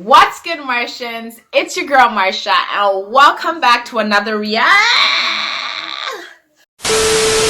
What's good, Martians? It's your girl Marsha, and welcome back to another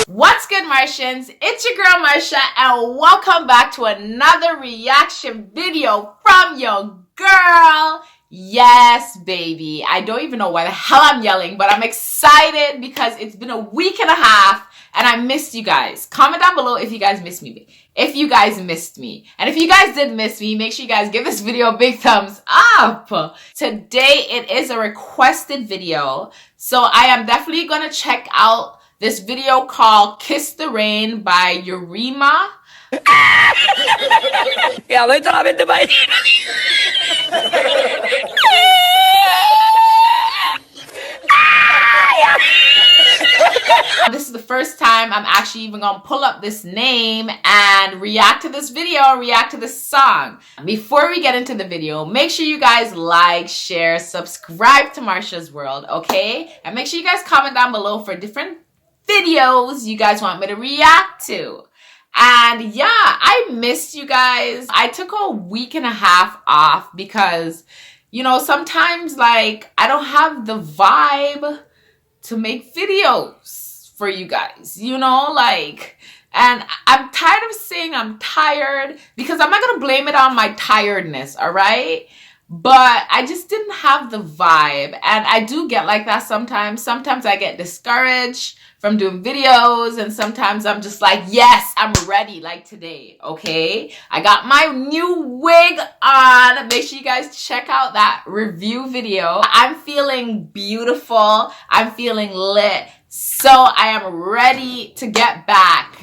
What's good, Martians? It's your girl Marsha, and welcome back to another reaction video from your girl. Yes, baby. I don't even know why the hell I'm yelling, but I'm excited because it's been a week and a half and I missed you guys. Comment down below if you guys missed me. If you guys missed me. And if you guys did miss me, make sure you guys give this video a big thumbs up. Today, it is a requested video. So I am definitely going to check out this video called Kiss the Rain by Yiruma. This is the first time I'm actually even gonna pull up this name and react to this video and react to this song. Before we get into the video, make sure you guys like, share, subscribe to Marsha's World, okay? And make sure you guys comment down below for different videos you guys want me to react to. And yeah, I missed you guys. I took a week and a half off because, you know, sometimes like I don't have the vibe to make videos for you guys, you know, like, and I'm tired of saying I'm tired because I'm not gonna blame it on my tiredness, all right? But I just didn't have the vibe, and I do get like that sometimes. Sometimes I get discouraged from doing videos, and sometimes I'm just like, yes, I'm ready, like today, okay? I got my new wig on. Make sure you guys check out that review video. I'm feeling beautiful. I'm feeling lit. So I am ready to get back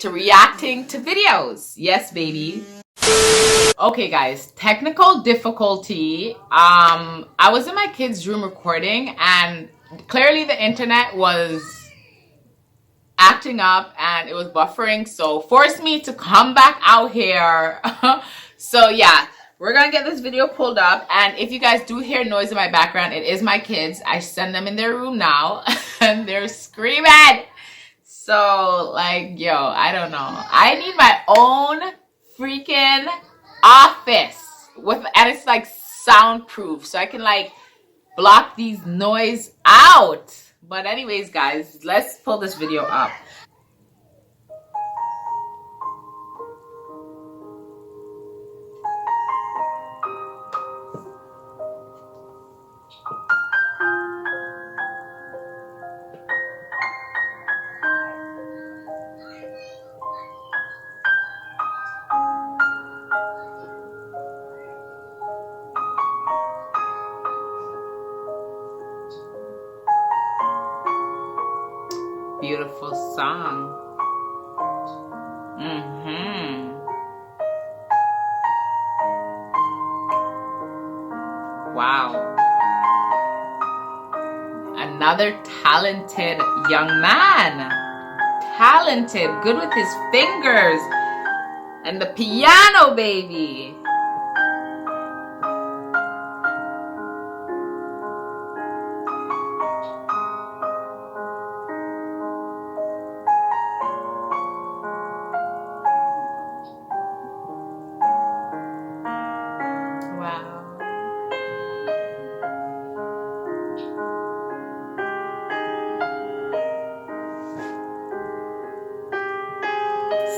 to reacting to videos. Yes, baby. Okay, guys, technical difficulty. I was in my kid's room recording, and clearly the internet was acting up and it was buffering, so forced me to come back out here. So yeah, we're gonna get this video pulled up, and if you guys do hear noise in my background, it is my kids. I send them in their room now and they're screaming. So like, yo, I don't know, I need my own freaking office and it's like soundproof, so I can like block these noise out. But anyways, guys, let's pull this video up. Beautiful song. Wow. Another talented young man. Talented, good with his fingers. And the piano, baby.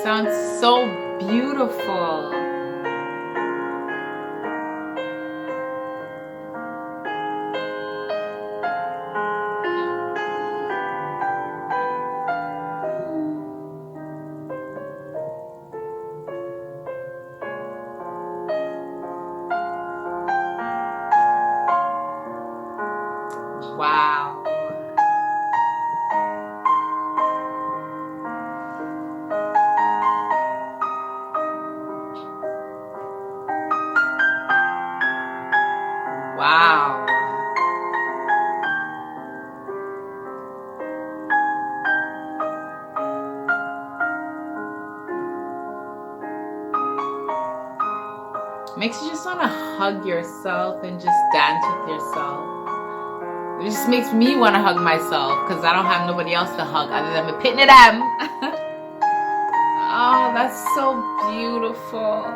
Sounds so beautiful. Wow. Wow. Makes you just want to hug yourself and just dance with yourself. It just makes me want to hug myself because I don't have nobody else to hug other than me pitting it them. Oh, that's so beautiful.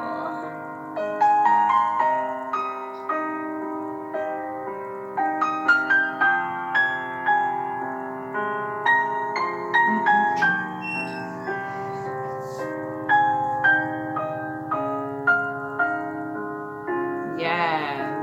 Yes.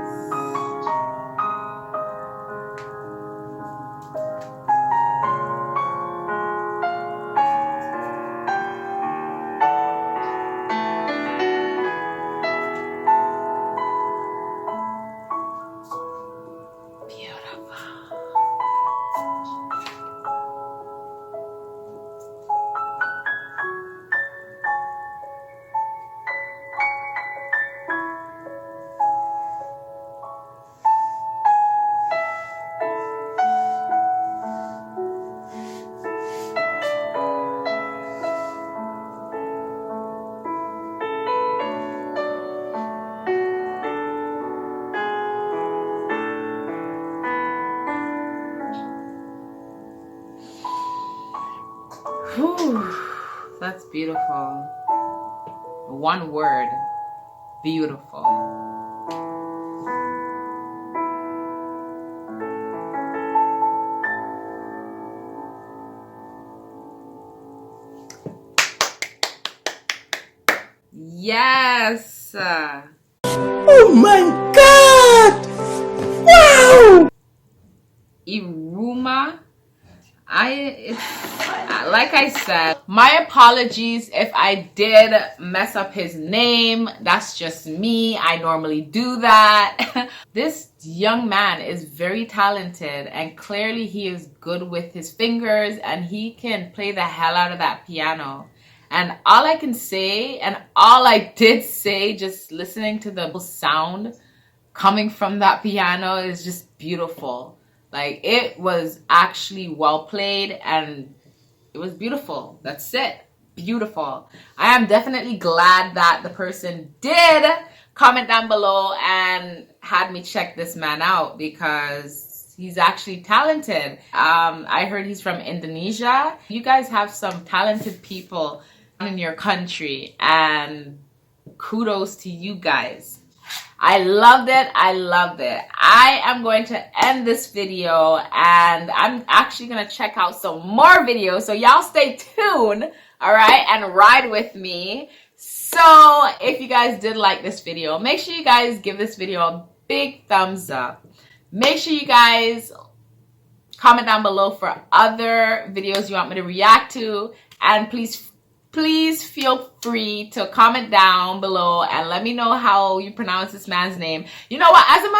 Whew, that's beautiful. One word, beautiful. Yes. Oh my God! Wow! Yiruma. Like I said, my apologies if I did mess up his name. That's just me. I normally do that. This young man is very talented, and clearly he is good with his fingers, and he can play the hell out of that piano. And all I can say, and all I did say just listening to the sound coming from that piano, is just beautiful. Like, it was actually well played and it was beautiful. That's it. Beautiful. I am definitely glad that the person did comment down below and had me check this man out, because he's actually talented. I heard he's from Indonesia. You guys have some talented people in your country, and kudos to you guys. I loved it. I loved it. I am going to end this video, and I'm actually going to check out some more videos. So y'all stay tuned, all right, and ride with me. So if you guys did like this video, make sure you guys give this video a big thumbs up. Make sure you guys comment down below for other videos you want me to react to, and please feel free to comment down below and let me know how you pronounce this man's name. You know what? As a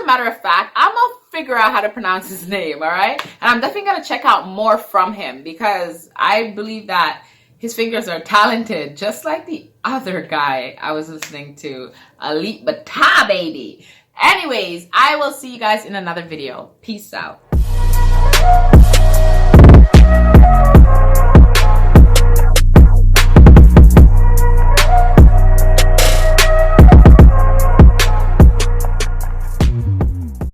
matter of fact, I'm gonna figure out how to pronounce his name, all right? And I'm definitely gonna check out more from him, because I believe that his fingers are talented, just like the other guy I was listening to, Elite Bata Baby. Anyways, I will see you guys in another video. Peace out.